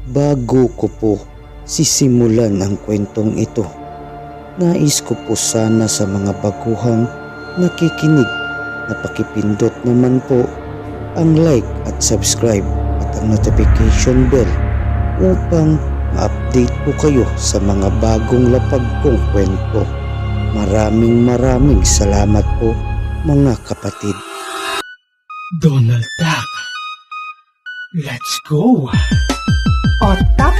Bago ko po sisimulan ang kwentong ito, nais ko po sana sa mga baguhang nakikinig na pakipindot naman po ang like at subscribe at ang notification bell upang ma-update po kayo sa mga bagong lapag kong kwento. Maraming salamat po mga kapatid. Donald Duck, let's go! Otap,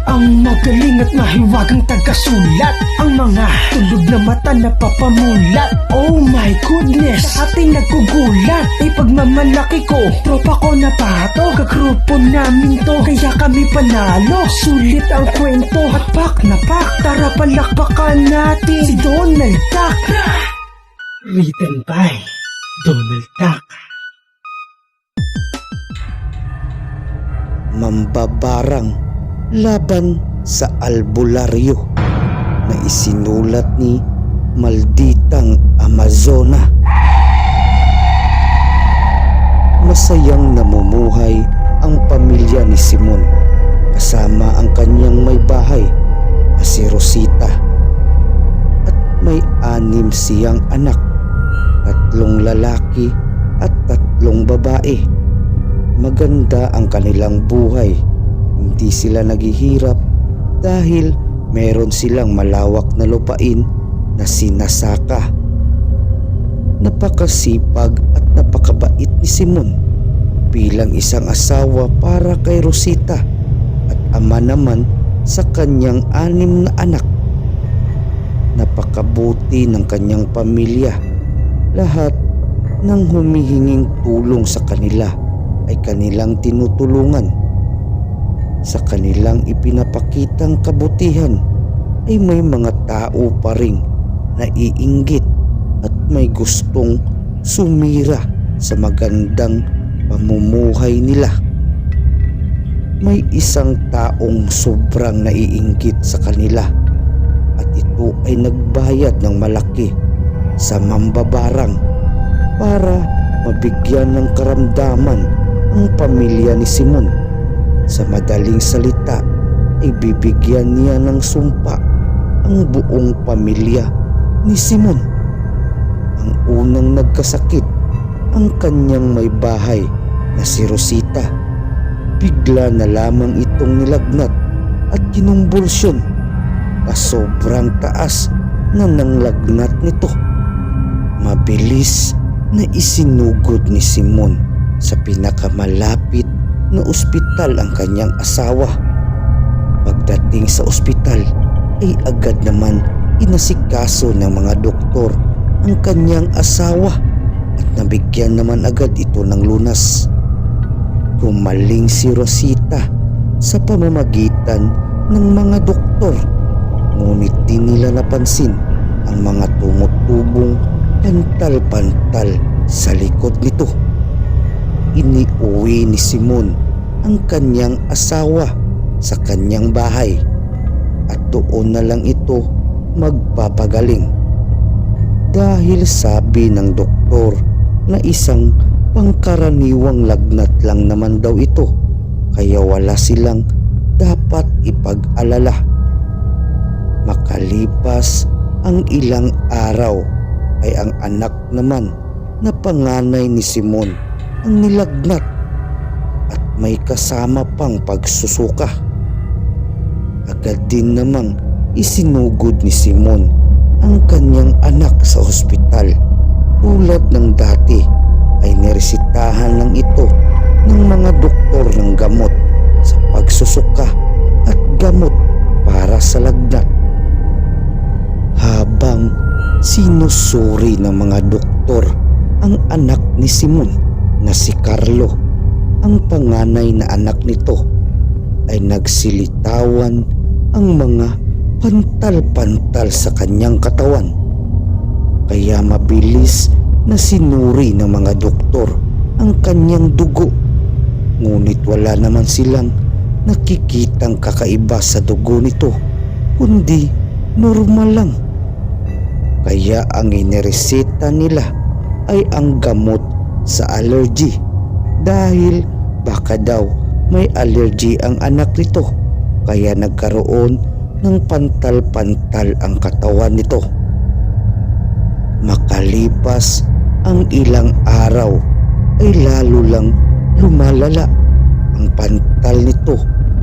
ang magaling at mahiwagang taga-sulat. Ang mga tulog na mata na papamulat. Oh my goodness, sa ating nagkugulat. Ay pagmamalaki ko, tropa ko na pato. Kagrupo namin to, kaya kami panalo. Sulit ang kwento at pak na pak. Tara palakpakan natin si Donald Duck. Written by Donald Duck. Mambabarang laban sa albularyo na isinulat ni Malditang Amazona. Masayang namumuhay ang pamilya ni Simon kasama ang kanyang may bahay na si Rosita at may 6 siyang anak, 3 lalaki at 3 babae. Maganda ang kanilang buhay. Hindi sila naghihirap dahil meron silang malawak na lupain na sinasaka. Napakasipag at napakabait ni Simon bilang isang asawa para kay Rosita at ama naman sa kanyang 6 na anak. Napakabuti ng kanyang pamilya. Lahat ng humihinging tulong sa kanila ay kanilang tinutulungan. Sa kanilang ipinapakitang kabutihan ay may mga tao pa ring naiinggit at may gustong sumira sa magandang pamumuhay nila. May isang taong sobrang naiinggit sa kanila at ito ay nagbayad ng malaki sa mambabarang para mabigyan ng karamdaman ang pamilya ni Simon. Sa madaling salita ay bibigyan niya ng sumpa ang buong pamilya ni Simon. Ang unang nagkasakit ang kanyang may bahay na si Rosita. Bigla na lamang itong nilagnat at kinumbulsyon na sobrang taas na ng lagnat nito. Mabilis na isinugod ni Simon sa pinakamalapit na ospital ang kanyang asawa. Pagdating sa ospital ay agad naman inasikaso ng mga doktor ang kanyang asawa at nabigyan naman agad ito ng lunas. Gumaling si Rosita sa pamamagitan ng mga doktor, ngunit di nila napansin ang mga tumutubong pantal-pantal sa likod nito. Iniuwi ni Simon ang kanyang asawa sa kanyang bahay at doon na lang ito magpapagaling. Dahil sabi ng doktor na isang pangkaraniwang lagnat lang naman daw ito, kaya wala silang dapat ipag-alala. Makalipas ang ilang araw ay ang anak naman na panganay ni Simon ang nilagnat at may kasama pang pagsusuka. Agad din namang isinugod ni Simon ang kanyang anak sa ospital. Tulad ng dati ay niresitahan lang ito ng mga doktor ng gamot sa pagsusuka at gamot para sa lagnat. Habang sinusuri ng mga doktor ang anak ni Simon na si Carlo, ang panganay na anak nito, ay nagsilitawan ang mga pantal-pantal sa kanyang katawan. Kaya mabilis na sinuri ng mga doktor ang kanyang dugo, ngunit wala naman silang nakikitang kakaiba sa dugo nito, kundi normal lang. Kaya ang inireseta nila ay ang gamot sa allergy dahil baka daw may allergy ang anak nito kaya nagkaroon ng pantal-pantal ang katawan nito. Makalipas ang ilang araw ay lalo lang lumalala ang pantal nito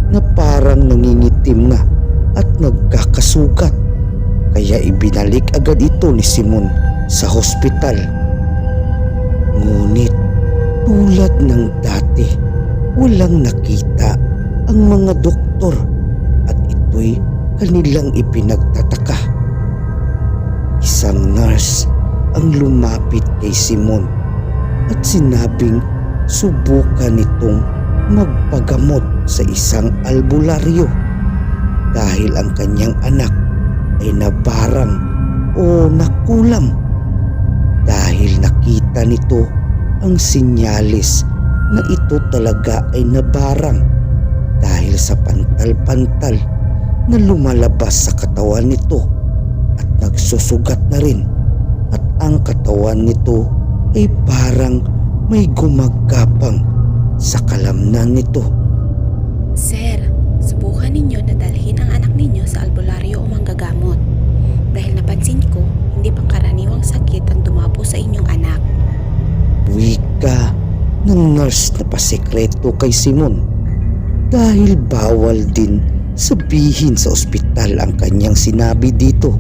na parang nangingitim na at nagkakasugat. Kaya ibinalik agad ito ni Simon sa hospital. Ngunit tulad ng dati, walang nakita ang mga doktor at ito'y kanilang ipinagtataka. Isang nurse ang lumapit kay Simon at sinabing subukan nitong magpagamot sa isang albularyo dahil ang kanyang anak ay nabarang o nakulam. Dahil nakita nito ang sinyalis na ito talaga ay nabarang dahil sa pantal-pantal na lumalabas sa katawan nito at nagsusugat na rin, at ang katawan nito ay parang may gumagapang sa kalamnan nito. Sir, subukan ninyo na dalhin ang anak ninyo sa albularyo o manggagamot dahil napansin ko hindi pangkaraniwang sakit ang dumapo sa inyong anak. Wika ng nurse na pasekreto kay Simon dahil bawal din sabihin sa ospital ang kanyang sinabi dito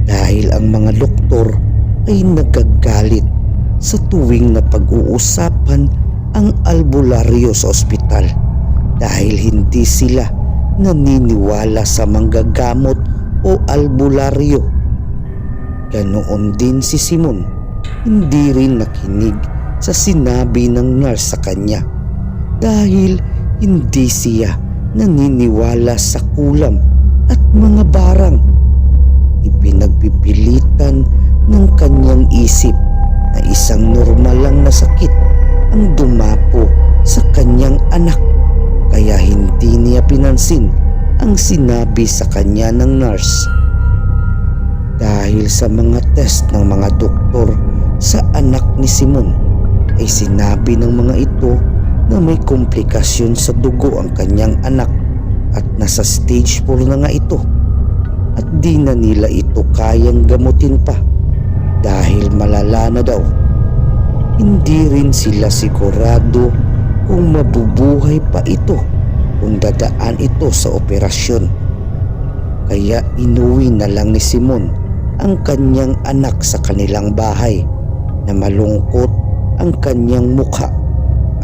dahil ang mga doktor ay nagagalit sa tuwing na pag-uusapan ang albularyo sa ospital dahil hindi sila naniniwala sa manggagamot o albularyo. Ganoon din si Simon, hindi rin nakinig sa sinabi ng nurse sa kanya dahil hindi siya naniniwala sa kulam at mga barang. Ipinagpipilitan ng kanyang isip na isang normal lang na sakit ang dumapo sa kanyang anak kaya hindi niya pinansin ang sinabi sa kanya ng nurse. Dahil sa mga test ng mga doktor sa anak ni Simon ay sinabi ng mga ito na may komplikasyon sa dugo ang kanyang anak at nasa stage 4 na nga ito at di na nila ito kayang gamutin pa dahil malala na daw. Hindi rin sila sigurado kung mabubuhay pa ito kung dadaan ito sa operasyon. Kaya inuwi na lang ni Simon ang kanyang anak sa kanilang bahay na malungkot ang kanyang mukha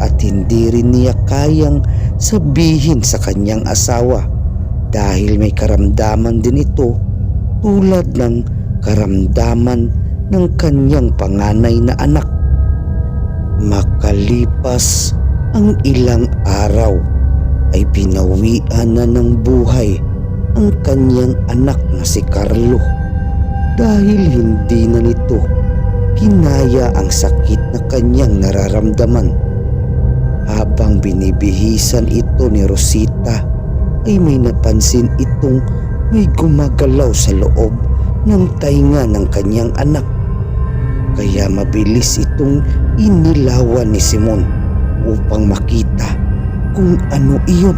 at hindi rin niya kayang sabihin sa kanyang asawa dahil may karamdaman din ito tulad ng karamdaman ng kanyang panganay na anak. Makalipas ang ilang araw ay pinawian na ng buhay ang kanyang anak na si Carlo dahil hindi na nito kinaya ang sakit na kanyang nararamdaman. Habang binibihisan ito ni Rosita ay may napansin itong may gumagalaw sa loob ng tainga ng kanyang anak. Kaya mabilis itong inilawan ni Simon upang makita kung ano iyon.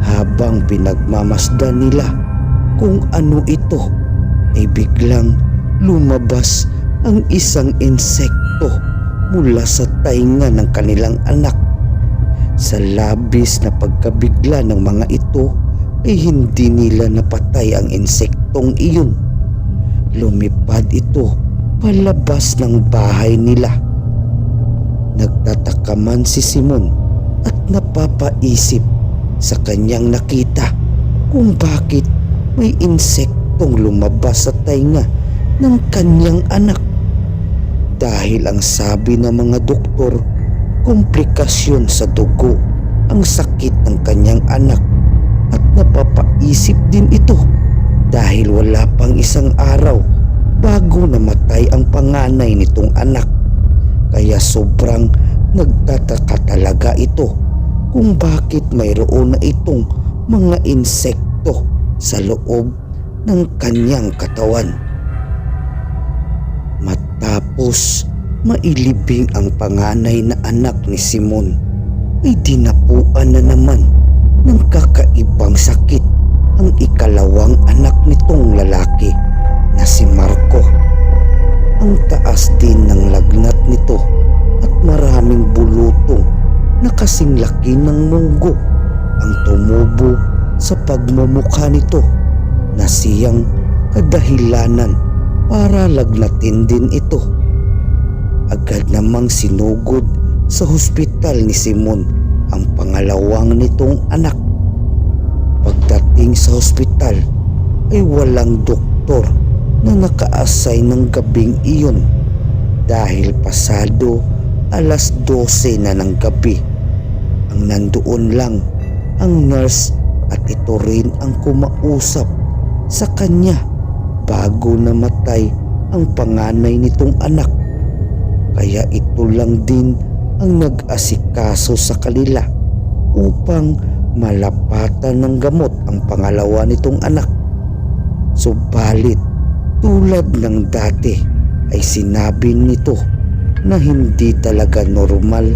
Habang pinagmamasdan nila kung ano ito ay biglang lumabas ang isang insekto mula sa tainga ng kanilang anak. Sa labis na pagkabigla ng mga ito ay hindi nila napatay ang insektong iyon. Lumipad ito palabas ng bahay nila. Nagtataka man si Simon at napapaisip sa kanyang nakita kung bakit may insektong lumabas sa tainga ng kanyang anak. Dahil ang sabi ng mga doktor, komplikasyon sa dugo ang sakit ng kanyang anak at napapaisip din ito dahil wala pang isang araw bago namatay ang panganay nitong anak. Kaya sobrang nagtataka talaga ito kung bakit mayroon na itong mga insekto sa loob ng kanyang katawan. Matapos mailibing ang panganay na anak ni Simon ay dinapuan na naman ng kakaibang sakit ang ikalawang anak nitong lalaki na si Marco. Ang taas din ng lagnat nito at maraming bulutong na kasing laki ng munggo ang tumubo sa pagmumukha nito na siyang kadahilanan para lagnatin din ito. Agad namang sinugod sa hospital ni Simon ang pangalawang nitong anak. Pagdating sa hospital ay walang doktor na naka-assign ng gabing iyon dahil pasado alas 12 na ng gabi. Ang nandoon lang ang nurse at ito rin ang kumausap sa kanya bago namatay ang panganay nitong anak. Kaya ito lang din ang nag-asikaso sa kanila upang malapatan ng gamot ang pangalawa nitong anak. Subalit tulad ng dati ay sinabi nito na hindi talaga normal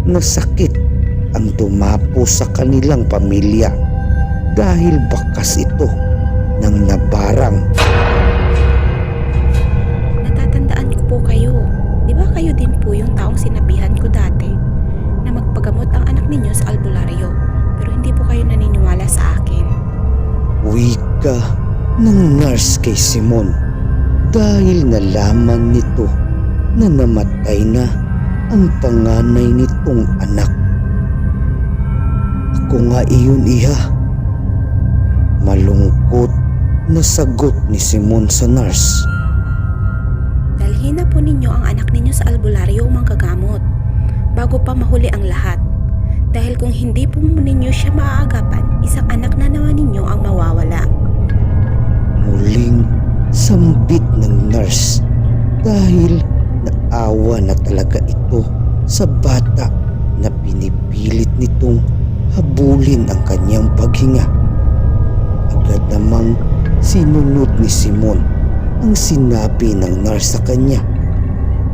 na sakit ang dumapo sa kanilang pamilya dahil bakas ito ng nabarang. Natatandaan ko po kayo. Di ba kayo din po yung taong sinabihan ko dati na magpagamot ang anak ninyo sa albularyo pero hindi po kayo naniniwala sa akin? Wika ng nurse kay Simon dahil nalaman nito na namatay na ang panganay nitong anak. Ako nga iyon, iha. Malungkot na sagot ni Simon sa nurse. Dalhin na po ninyo ang anak ninyo sa albularyo manggagamot bago pa mahuli ang lahat. Dahil kung hindi po ninyo siya maaagapan, isang anak na naman ninyo ang mawawala. Muling sambit ng nurse dahil naawa na talaga ito sa bata na pinipilit nitong habulin ang kanyang paghinga. Agad namang sinunod ni Simon ang sinabi ng nurse sa kanya.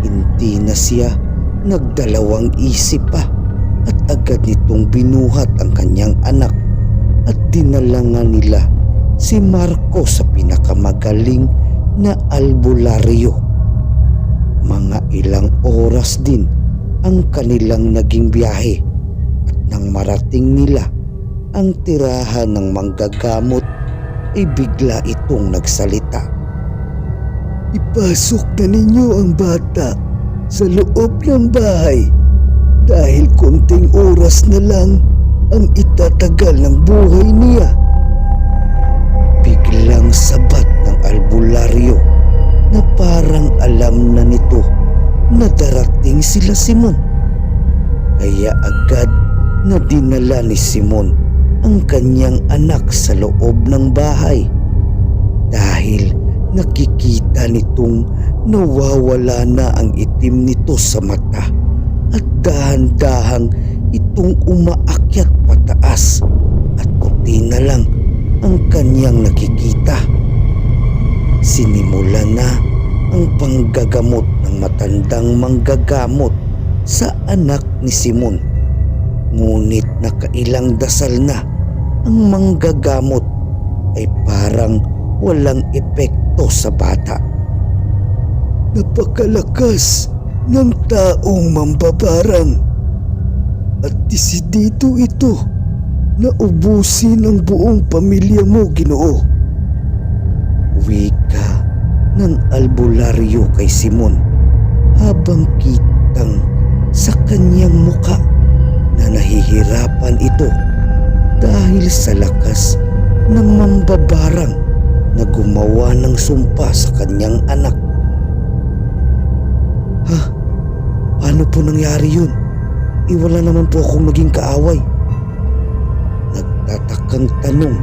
Hindi na siya nagdalawang isip pa at agad nitong binuhat ang kanyang anak at dinala nga nila si Marco sa pinakamagaling na albularyo. Mga ilang oras din ang kanilang naging biyahe at nang marating nila ang tirahan ng manggagamot ay bigla itong nagsalita. Ipasok na ninyo ang bata sa loob ng bahay dahil konting oras na lang ang itatagal ng buhay niya. Biglang sabat ng albularyo na parang alam na nito na darating sila Simon. Kaya agad na dinala ni Simon ang kanyang anak sa loob ng bahay dahil nakikita nitong nawawala na ang itim nito sa mata at dahan-dahang itong umaakyat pataas at puti na lang ang kanyang nakikita. Sinimulan na ang panggagamot ng matandang manggagamot sa anak ni Simon. Ngunit nakailang dasal na ang manggagamot ay parang walang epekto sa bata. Napakalakas ng taong mambabarang at desidido ito na ubusin ang buong pamilya mo, Ginoo. Wika ng albularyo kay Simon habang kitang sa kanyang muka na nahihirapan ito dahil sa lakas ng mambabarang na gumawa ng sumpa sa kanyang anak. Ha? Paano po nangyari yun? Wala naman po akong naging kaaway. Nagtatakang tanong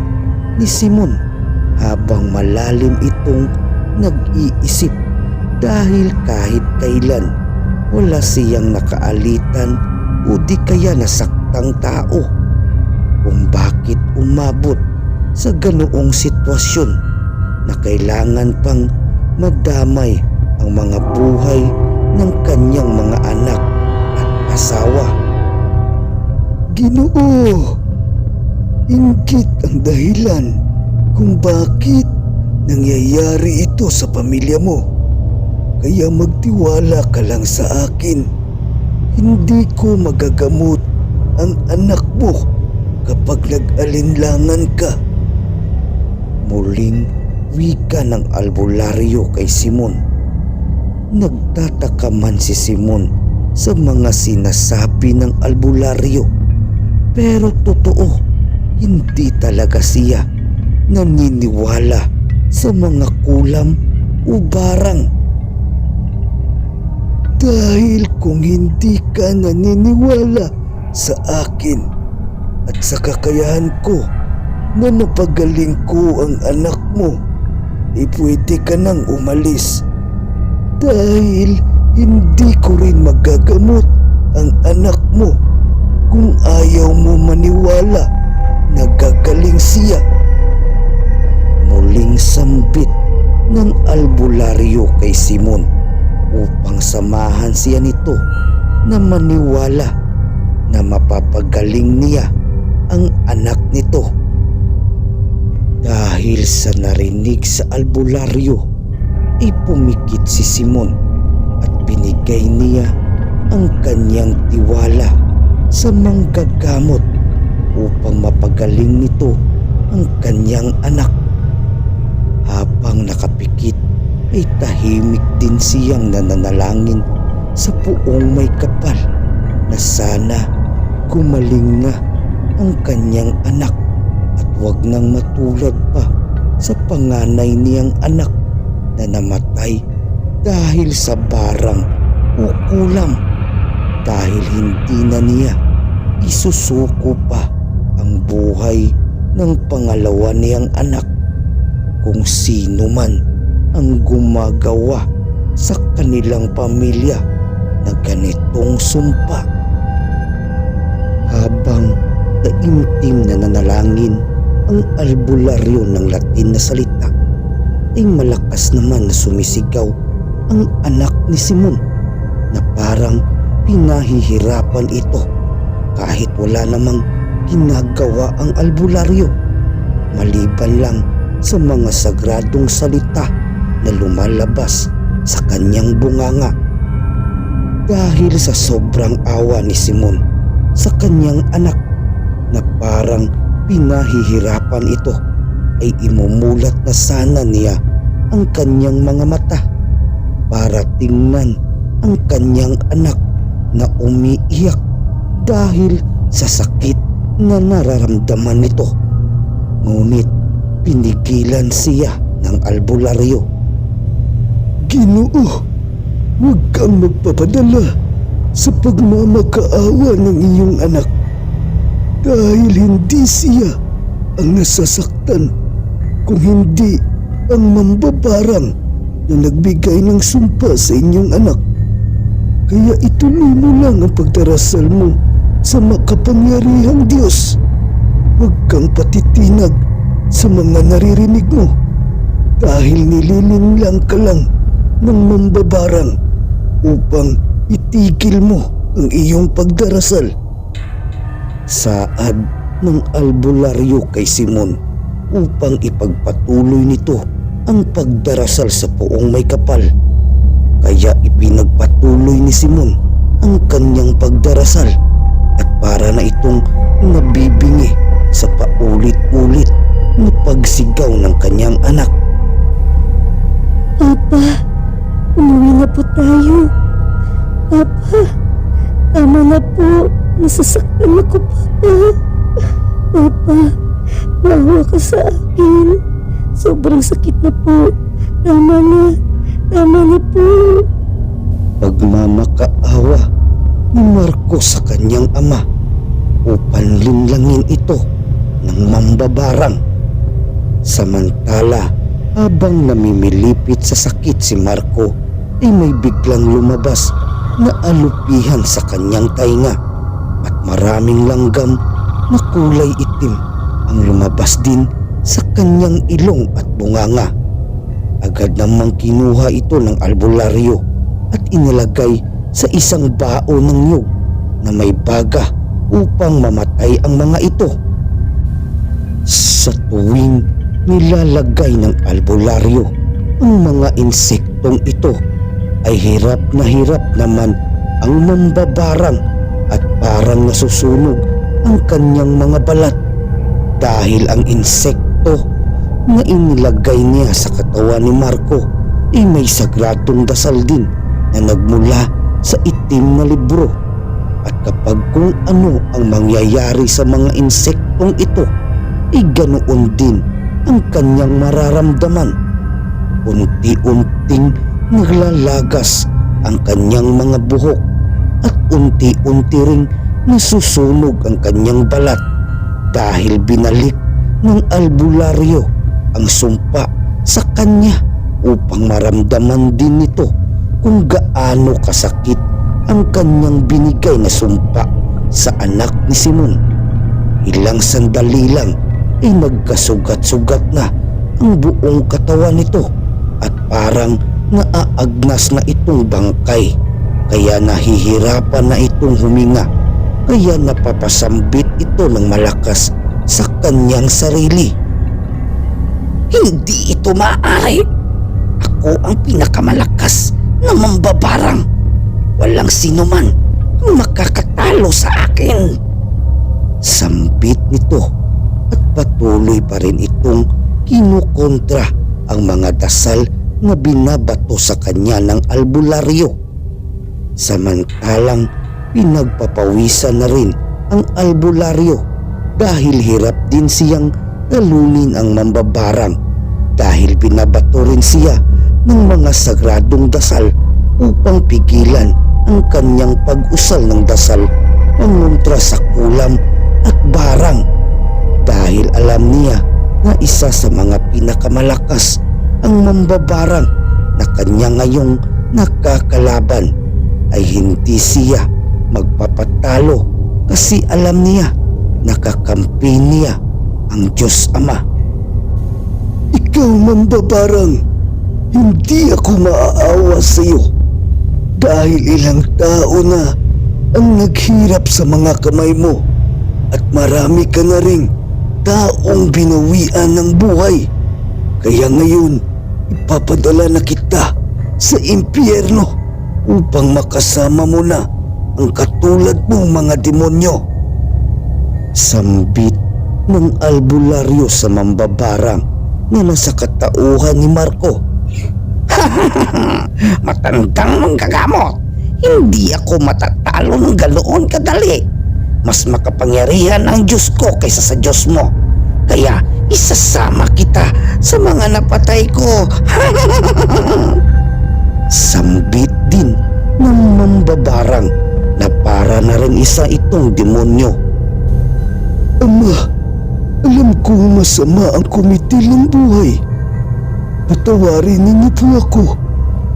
ni Simon habang malalim itong nag-iisip dahil kahit kailan wala siyang nakaalitan o di kaya nasaktang tao kung bakit umabot sa ganoong sitwasyon na kailangan pang madamay ang mga buhay ng kanyang mga anak at asawa. Ginoo, inggit ang dahilan kung bakit nangyayari ito sa pamilya mo. Kaya magtiwala ka lang sa akin. Hindi ko magagamot ang anak mo kapag nag-alinlangan ka. Muling wika ng albularyo kay Simon. Nagtataka man si Simon sa mga sinasabi ng albularyo. Pero totoo, hindi talaga siya naniniwala sa mga kulam o barang. Dahil kung hindi ka naniniwala sa akin at sa kakayahan ko na mapagaling ko ang anak mo, pwede ka nang umalis. Dahil hindi ko rin magagamot ang anak mo kung ayaw mo maniwala na gagaling siya. Muling sambit ng albularyo kay Simon upang samahan siya nito na maniwala na mapapagaling niya ang anak nito. Dahil sa narinig sa albularyo, ay pumikit si Simon at binigay niya ang kanyang tiwala sa manggagamot upang mapagaling nito ang kanyang anak. Habang nakapikit ay tahimik din siyang nananalangin sa puong may kapal na sana gumaling na ang kanyang anak at wag nang matulad pa sa panganay niyang anak na namatay dahil sa barang o kulam, dahil hindi na niya isusuko pa ang buhay ng pangalawa niyang anak kung sino man ang gumagawa sa kanilang pamilya na ganitong sumpa. Habang taimtim na nanalangin ang albularyo ng Latin na salita, ay malakas naman na sumisigaw ang anak ni Simon na parang pinahihirapan ito kahit wala namang ginagawa ang albularyo, maliban lang sa mga sagradong salita na lumalabas sa kanyang bunganga. Dahil sa sobrang awa ni Simon sa kanyang anak na parang pinahihirapan ito, ay imumulat na sana niya ang kanyang mga mata para tingnan ang kanyang anak na umiiyak dahil sa sakit na nararamdaman nito. Ngunit pinigilan siya ng albularyo. Ginoo, huwag kang magpapadala sa pagmamakaawa ng iyong anak, dahil hindi siya ang nasasaktan kung hindi ang mambabarang na nagbigay ng sumpa sa inyong anak. Kaya ituloy mo lang ang pagdarasal mo sa makapangyarihang Diyos. Huwag kang patitinag sa mga naririnig mo, dahil nililinlang ka lang ng mambabarang upang itigil mo ang iyong pagdarasal. Saad ng albularyo kay Simon upang ipagpatuloy nito ang pagdarasal sa puong may kapal. Kaya ipinagpatuloy ni Simon ang kanyang pagdarasal at para na itong nabibingi sa paulit-ulit na pagsigaw ng kanyang anak. Papa, umuwi na po tayo. Papa, tama na po. Nasasaktan ako, Papa. Papa, maawa ka sa akin. Sobrang sakit na po. Tama na po. Pagmamakaawa ni Marco sa kanyang ama upang linlangin ito ng mambabarang. Samantala, habang namimilipit sa sakit si Marco, ay may biglang lumabas na alupihan sa kanyang tainga at maraming langgam na kulay itim ang lumabas din sa kanyang ilong at bunganga. Agad namang kinuha ito ng albularyo at inilagay sa isang bao ng niyog na may baga upang mamatay ang mga ito. Sa tuwing nilalagay ng albularyo ang mga insektong ito, ay hirap naman ang mambabarang at parang nasusunog ang kanyang mga balat dahil ang insekto na inilagay niya sa katawan ni Marco ay may sagradong dasal din na nagmula sa itim na libro. At kapag kung ano ang mangyayari sa mga insektong ito, ay ganoon din ang kanyang mararamdaman. Unti-unting naglalagas ang kanyang mga buhok at unti-unti ring nasusunog ang kanyang balat dahil binalik ng albularyo ang sumpa sa kanya upang maramdaman din nito kung gaano kasakit ang kanyang binigay na sumpa sa anak ni Simon. Ilang sandali lang ay nagkasugat-sugat na ang buong katawan nito at parang naaagnas na itong bangkay, kaya nahihirapan na itong huminga, kaya napapasambit ito ng malakas sa kanyang sarili. Hindi ito maaari. Ako ang pinakamalakas na mambabarang. Walang sino man ang makakatalo sa akin. Sambit nito at patuloy pa rin itong kinukontra ang mga dasal na binabato sa kanya ng albularyo. Samantalang pinagpapawisan na rin ang albularyo dahil hirap din siyang talunin ang mambabarang dahil binabato rin siya ng mga sagradong dasal upang pigilan ang kanyang pag-usal ng dasal pangontra sa kulam at barang dahil alam niya na isa sa mga pinakamalakas ang mambabarang na kanya ngayong nakakalaban ay hindi siya magpapatalo kasi alam niya nakakampi niya ang Diyos Ama. Ikaw mambabarang, hindi ako maaawa sa iyo dahil ilang tao na ang naghirap sa mga kamay mo at marami ka na ring taong binawian ng buhay. Kaya ngayon, ipapadala na kita sa impyerno upang makasama mo na ang katulad mong mga demonyo. Sambit ng albularyo sa mambabarang na nasa katauhan ni Marco. Matandang manggagamot, hindi ako matatalo ng ganoon kadali. Mas makapangyarihan ang Diyos ko kaysa sa Diyos mo. Kaya isasama kita sa mga napatay ko. Sambit din ng mambabarang na para na rin isa itong demonyo. Ama, alam kong masama ang kumitil ng buhay. Patawarin ninyo po ako.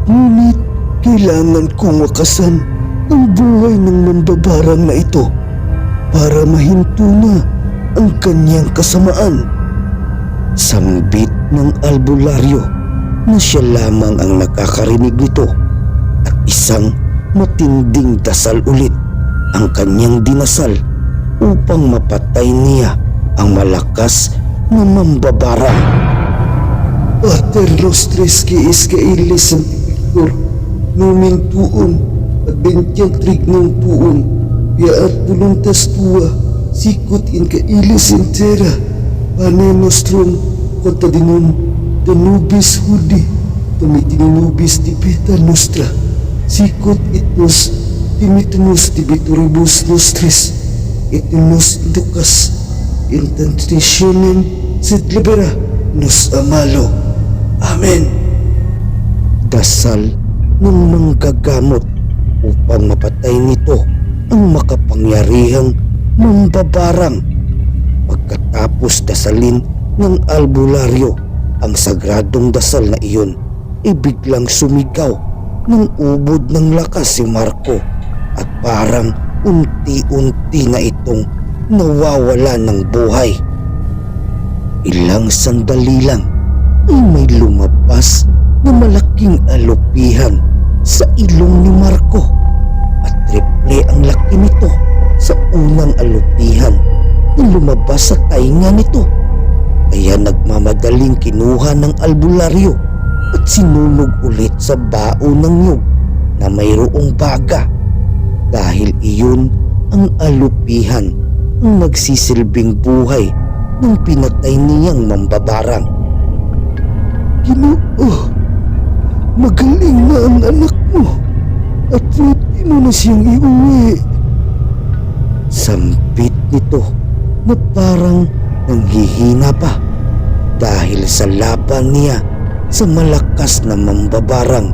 Ngunit kailangan kong wakasan ang buhay ng mambabarang na ito para mahinto na ang kanyang kasamaan. Sambit ng albularyo na siya lamang ang nakakarinig nito at isang matinding dasal ulit ang kanyang dinasal upang mapatay niya ang malakas na mambabarang. Pater nostris que es que ilis sanctifictor nomen tuum adventiam trignum tuum fiat voluntas tua sicut in caelis in terra pane nostrum contadinum de nubis hudi domitini nubis debita nostra sicut et nos dimittimus debitoribus nostris et nos inducas in tentationem sed libera nos amalo. Amen. Dasal ng manggagamot upang mapatay nito ang makapangyarihang mambabarang. Pagkatapos dasalin ng albularyo ang sagradong dasal na iyon, biglang sumigaw ng ubod ng lakas si Marco at parang unti-unti na itong nawawala ng buhay. Ilang sandali lang ay may lumabas na malaking alupihan sa ilong ni Marco at triple ang laki nito sa unang alupihan na lumabas sa tainga nito. Kaya nagmamadaling kinuha ng albularyo at sinunog ulit sa baon ng nyug na mayroong baga, dahil iyon ang alupihan ang nagsisilbing buhay ng pinatay niyang mambabarang. Ginoo, magaling na ang anak mo at pwede mo na siyang iuwi. Sampit nito na parang nanghihina pa dahil sa laban niya sa malakas na mambabarang.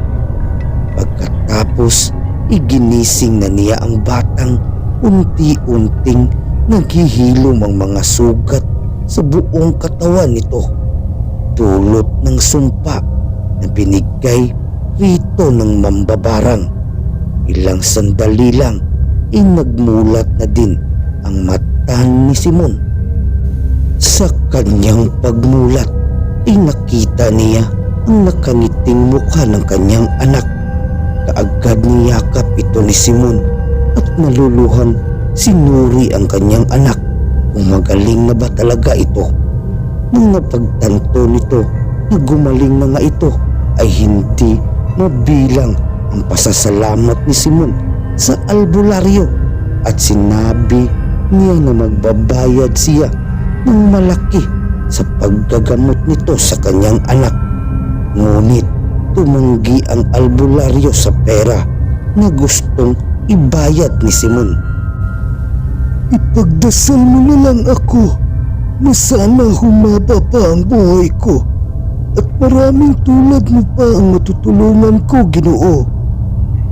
Pagkatapos, iginising na niya ang batang unti-unting naghihilom ang mga sugat sa buong katawan nito, dulot ng sumpa na binigay rito ng mambabarang. Ilang sandali lang ay nagmulat na din ang mata ni Simon. Sa kanyang pagmulat ay nakita niya ang nakangiting mukha ng kanyang anak. Kaagad niyakap ito ni Simon at naluluhan sinuri ang kanyang anak kung magaling na ba talaga ito. Nang napagtanto nito na gumaling na nga ito, ay hindi mabilang ang pasasalamat ni Simon sa albularyo at sinabi niya na magbabayad siya ng malaki sa paggagamot nito sa kanyang anak. Ngunit tumanggi ang albularyo sa pera na gustong ibayad ni Simon. Ipagdasal mo na lang ako na sana humaba pa ang buhay ko at maraming tulad mo pa ang matutulungan ko, Ginoo.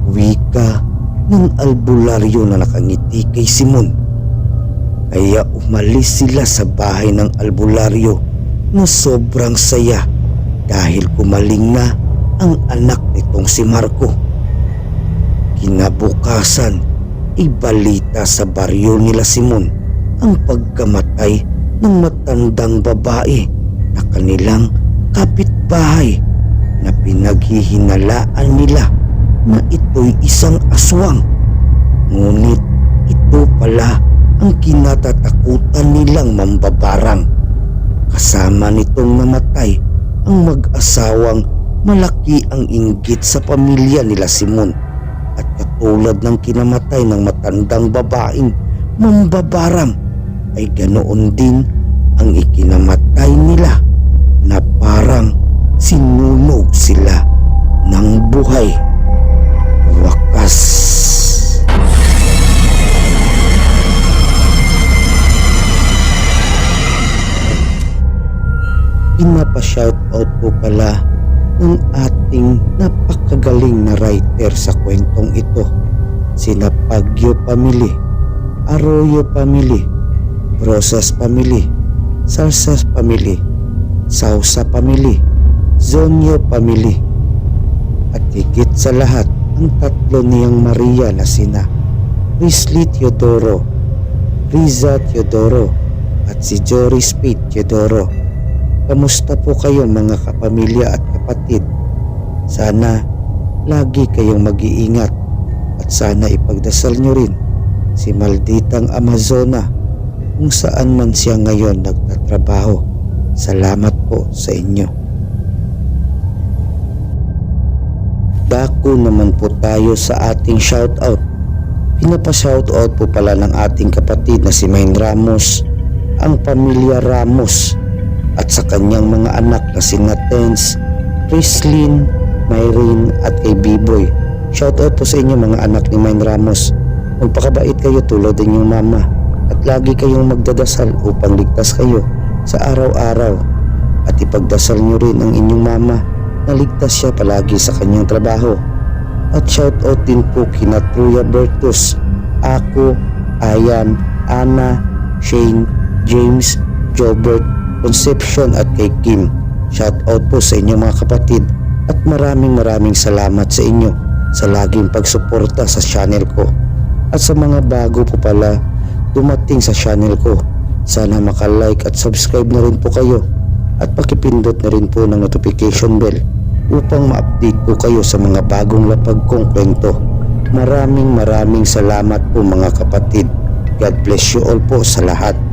Wika ng albularyo na nakangiti kay Simon. Kaya umalis sila sa bahay ng albularyo na sobrang saya dahil kumaling na ang anak nitong si Marco. Kinabukasan, ibalita sa baryo nila Simon ang pagkamatay ng matandang babae na kanilang kapitbahay na pinaghihinalaan nila na ito'y isang aswang. Ngunit ito pala ang kinatatakutan nilang mambabarang. Kasama nitong namatay ang mag-asawang malaki ang inggit sa pamilya nila Simon, at katulad ng kinamatay ng matandang babaeng mambabarang ay ganoon din ang ikinamatay nila na parang sinunog sila ng buhay. Wakas. Pinapa-shoutout po pala ng ating napakagaling na writer sa kwentong ito, sina Pagyo Family, Arroyo Family, Rosas Family, Sarsas Family, Sausa Family, Zonyo Family, at higit sa lahat ang tatlo niyang Maria na sina Risley Teodoro, Riza Teodoro, at si Joris Pete Teodoro. Kamusta po kayo mga kapamilya at kapatid? Sana lagi kayong mag-iingat at sana ipagdasal nyo rin si malditang Amazona kung saan man siya ngayon nagtatrabaho. Salamat po sa inyo. Dako naman po tayo sa ating shoutout. Pinapa-shoutout po pala ng ating kapatid na si Maine Ramos, ang pamilya Ramos, at sa kanyang mga anak na sina Tens, Prislin, Myrene at kay B-Boy. Shoutout po sa inyo mga anak ni Maine Ramos. Magpakabait kayo tulad din yung mama at lagi kayong magdadasal upang ligtas kayo sa araw-araw, at ipagdasal nyo rin ang inyong mama na ligtas siya palagi sa kanyang trabaho. At shoutout din po kina Truya Bertus, ako, Ayan, Ana, Shane, James, Jobert, Conception at kay Kim. Shoutout po sa inyo mga kapatid at maraming salamat sa inyo sa laging pagsuporta sa channel ko. At sa mga bago po pala dumating sa channel ko, sana maka-like at subscribe na rin po kayo at pakipindot na rin po ng notification bell upang ma-update po kayo sa mga bagong lapag kong kwento. Maraming salamat po mga kapatid. God bless you all po sa lahat.